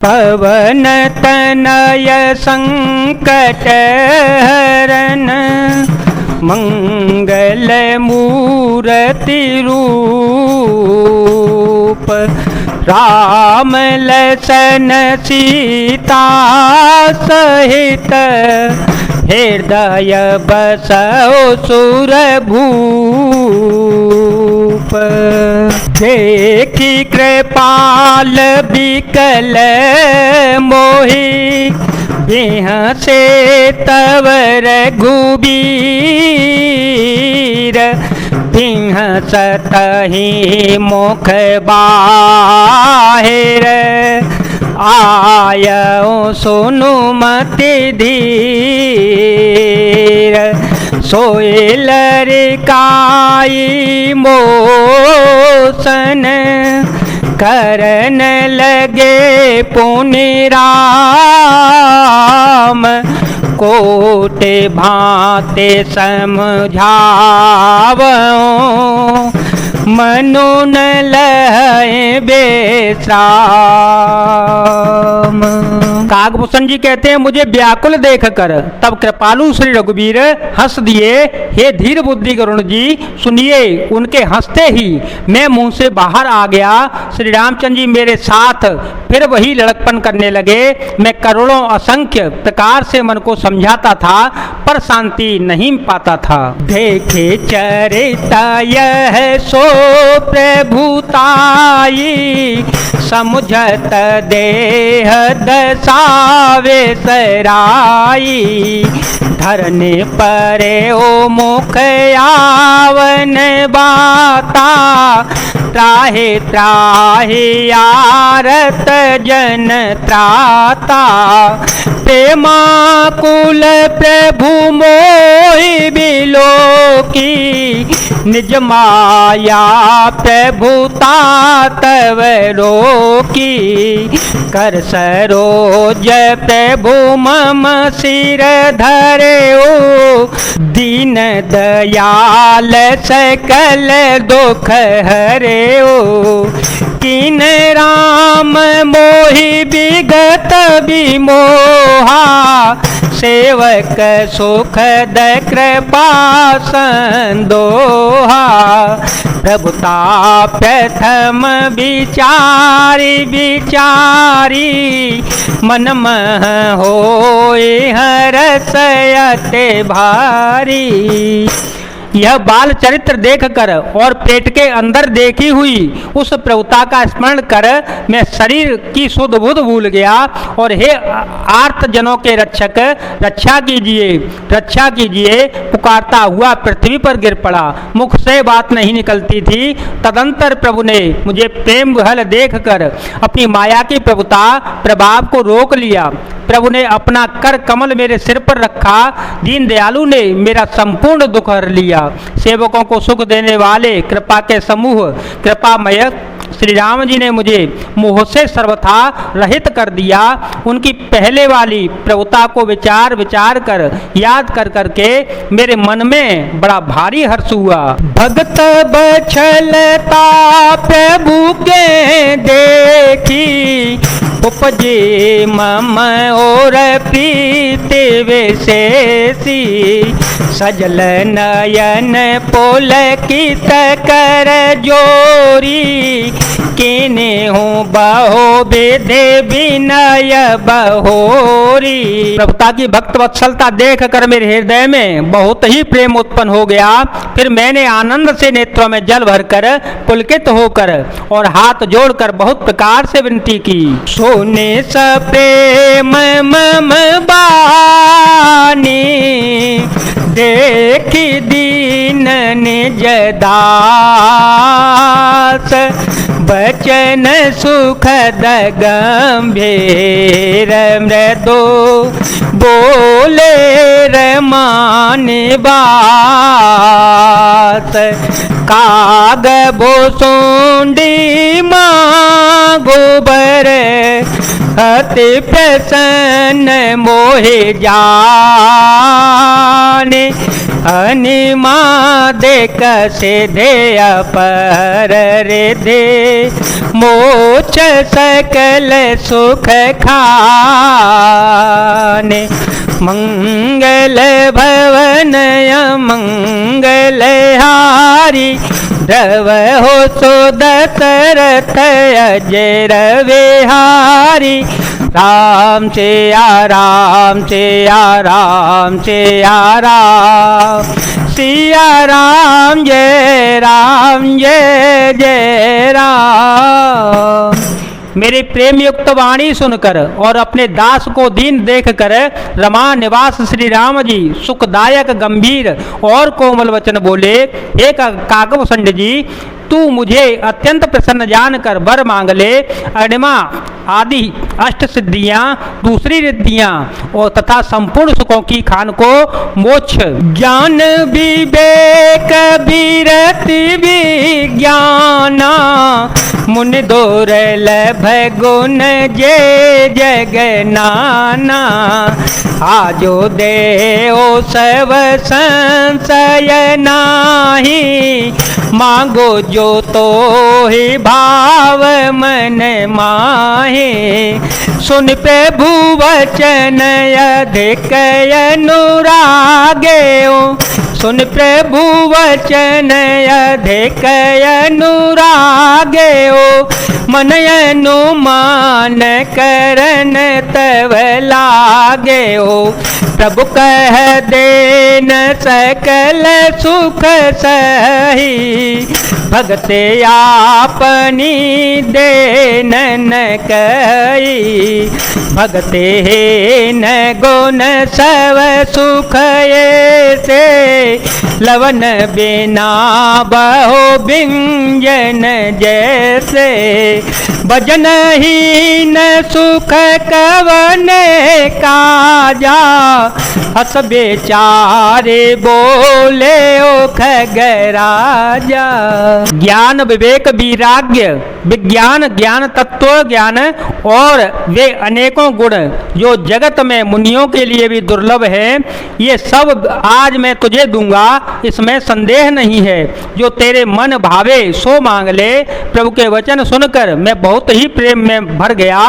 पवन तनय संकट हरन मंगल मूर्ति रूप राम लसन सीता सहित हृदय बसौ सुरभूप देखी कृपाल बिकल मोहि बिह से तवर गुबीर बिह सतहि मुख बाहिर आयौ सुनु मति धीर सोए लरिकाई मोसन करन लगे पुनि राम कोटि भांति समझावऊं मनु न लहे बेश्राम। कागभूषण जी कहते हैं मुझे व्याकुल देखकर तब कृपालु श्री रघुवीर हंस दिए। हे धीर बुद्धि गरुण जी सुनिए। उनके हंसते ही मैं मुंह से बाहर आ गया। श्री रामचंद्र जी मेरे साथ फिर वही लड़कपन करने लगे। मैं करोड़ों असंख्य प्रकार से मन को समझाता था पर शांति नहीं पाता था। देखे चरिता यह सो प्रभुताई समुझत देह दसावे सराई धरने परे ओ मुख आवन बाता त्राहे त्राहे आरत जन त्राता प्रेमाकुल प्रभु मोहि बिलोकी निज माया प्रभुता तव रोकी कर सरोज प्रभु मम सिर धरे ओ दीन दयाल सकल दुख हरे ओ किन राम मोहि विगत विमोहा सेवक सुखद कृपा संदोहा प्रभुता प्रथम विचारी विचारी मन मह होए हरस अति भारी। यह बाल चरित्र देखकर और पेट के अंदर देखी हुई उस प्रभुता का स्मरण कर मैं शरीर की शुद्ध बुद्ध भूल गया और हे आर्त जनों के रक्षक रक्षा कीजिए पुकारता हुआ पृथ्वी पर गिर पड़ा। मुख से बात नहीं निकलती थी। तदंतर प्रभु ने मुझे प्रेम विह्वल देखकर अपनी माया की प्रभुता प्रभाव को रोक लिया। प्रभु ने अपना कर कमल मेरे सिर पर रखा। दीन दयालु ने मेरा संपूर्ण दुख हर लिया। सेवकों को सुख देने वाले कृपा के समूह कृपामय श्री राम जी ने मुझे मोह से सर्वथा रहित कर दिया। उनकी पहले वाली प्रभुता को विचार विचार कर याद कर करके मेरे मन में बड़ा भारी हर्ष हुआ। भगत बछलता प्रभु के देखी उपजे मम और प्रीति विशेषी सजल नयन पुलकित कर जोरी किने हूँ बहो विधि विनय बहोरी। प्रभुता की भक्त वत्सलता देख कर मेरे हृदय में बहुत ही प्रेम उत्पन्न हो गया। फिर मैंने आनंद से नेत्रों में जल भरकर पुलकित होकर और हाथ जोड़कर बहुत प्रकार से विनती की। सोने स प्रेम मम बानी देखी दीन निज दास बचन सुखद गंभीर मृदु बोले रमानि बात काग भुसुंडी माँ गोबर अति प्रसन्न मोहे जाने अनिमा देख से दे अपर रिधि मोक्ष सकल सुख खाने मंगल भवन मंगल हारी द्रव हो सो दशरथ अजर विहारी राम सिया राम सिया राम सिया राम सिया राम जय जय राम। मेरी प्रेम युक्त वाणी सुनकर और अपने दास को दीन देखकर रमा निवास श्री राम जी सुखदायक गंभीर और कोमल वचन बोले, हे काकभूषण जी, तू मुझे अत्यंत प्रसन्न जानकर वर मांग ले। अणिमा आदि अष्ट सिद्धियां, दूसरी रिद्धियां और तथा संपूर्ण सुखों की खान को मोक्ष। ज्ञान विवेक विरति विज्ञाना मुनि दुर्लभ गुण जे जगनाना। आजो देओ सब संशय नाही मांगो जो तो ही भाव मन माहे। सुन प्रभु वचन अधिक अनुरागे सुन प्रभु वचन अधिक अनुरागे मन अनुमान करन तव लागे। प्रभु कह देन सकल सुख सही भगते आपनी देन न कही। भगते न गुण सब सुख से लवन बिना बहो व्यंजन जैसे। भजन ही न सुख कवने काजा हस बेचारे बोले ओ खगराजा। ज्ञान विवेक वैराग्य विज्ञान ज्ञान तत्व ज्ञान और वे अनेकों गुण जो जगत में मुनियों के लिए भी दुर्लभ है, ये सब आज मैं तुझे दूंगा, इसमें संदेह नहीं है। जो तेरे मन भावे सो मांग ले। प्रभु के वचन सुनकर मैं बहुत ही प्रेम में भर गया।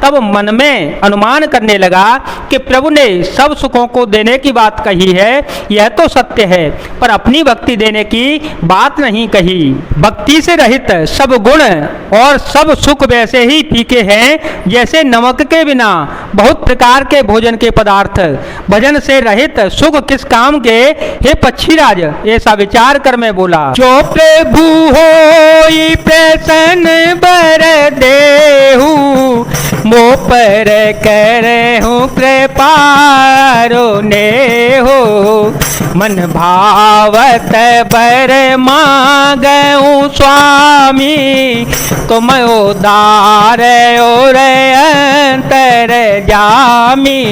तब मन में अनुमान करने लगा कि प्रभु ने सब सुखों को देने की बात कही है, यह तो सत्य है, पर अपनी भक्ति देने की बात नहीं कही। भक्ति से रहित सब गुण और सब सुख वैसे ही फीके हैं जैसे नमक के बिना बहुत प्रकार के भोजन के पदार्थ। भजन से रहित सुख किस काम के, हे पक्षीराज, ऐसा विचार कर मैं बोला। जो प्रभु होई प्रसन्न बर देहु मो पर करहु कृपारो ने हो। मन भावत बर मांगहु स्वामी तुम उदार और अंतर जामी।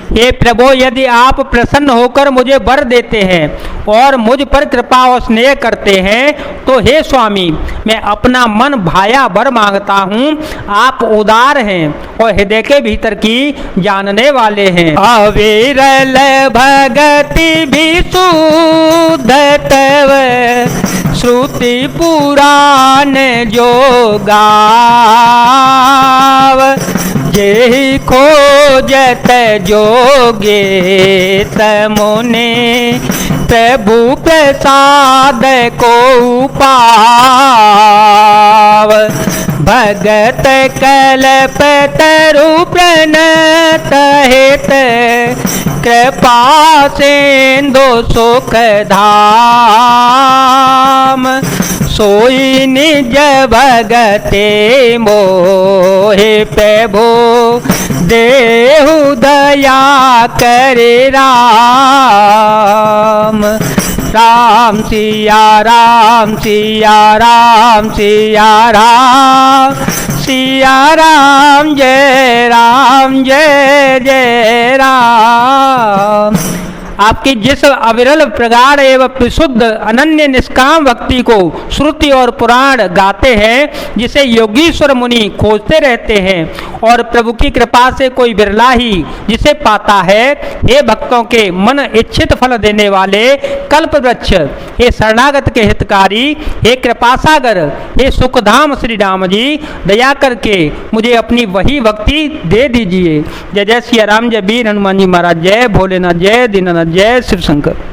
हे प्रभु, यदि आप प्रसन्न होकर मुझे वर देते हैं और मुझ पर कृपा और स्नेह करते हैं तो हे स्वामी, मैं अपना मन भाया वर मांगता हूँ। आप उदार हैं और हृदय के भीतर की जानने वाले हैं। अविरल भगति भी शुद्ध तव श्रुति पुराण जो गाव। जेहि खोजत जोगे तमुने प्रभु प्रसाद को पाव। भगत कल्प तरु प्रणत हित कृपा सिंधु सुख धाम। सोई निज भगते मोहे प्रभु देहु दया करे राम। राम सिया राम सिया राम सिया राम सिया राम जय जय राम। आपकी जिस अविरल प्रगाढ़ एवं विशुद्ध अनन्य निष्काम भक्ति को श्रुति और पुराण गाते हैं, जिसे योगीश्वर मुनि खोजते रहते हैं और प्रभु की कृपा से कोई बिरला ही जिसे पाता है, हे भक्तों के मन इच्छित फल देने वाले कल्प वृक्ष, हे शरणागत के हितकारी, हे कृपासागर, हे सुखधाम श्री राम जी, दया करके मुझे अपनी वही भक्ति दे दीजिए। जय जय सिया राम, जय वीर हनुमान जी महाराज, जय भोलेनाथ, जय दीनानाथ, जय शिव शंकर।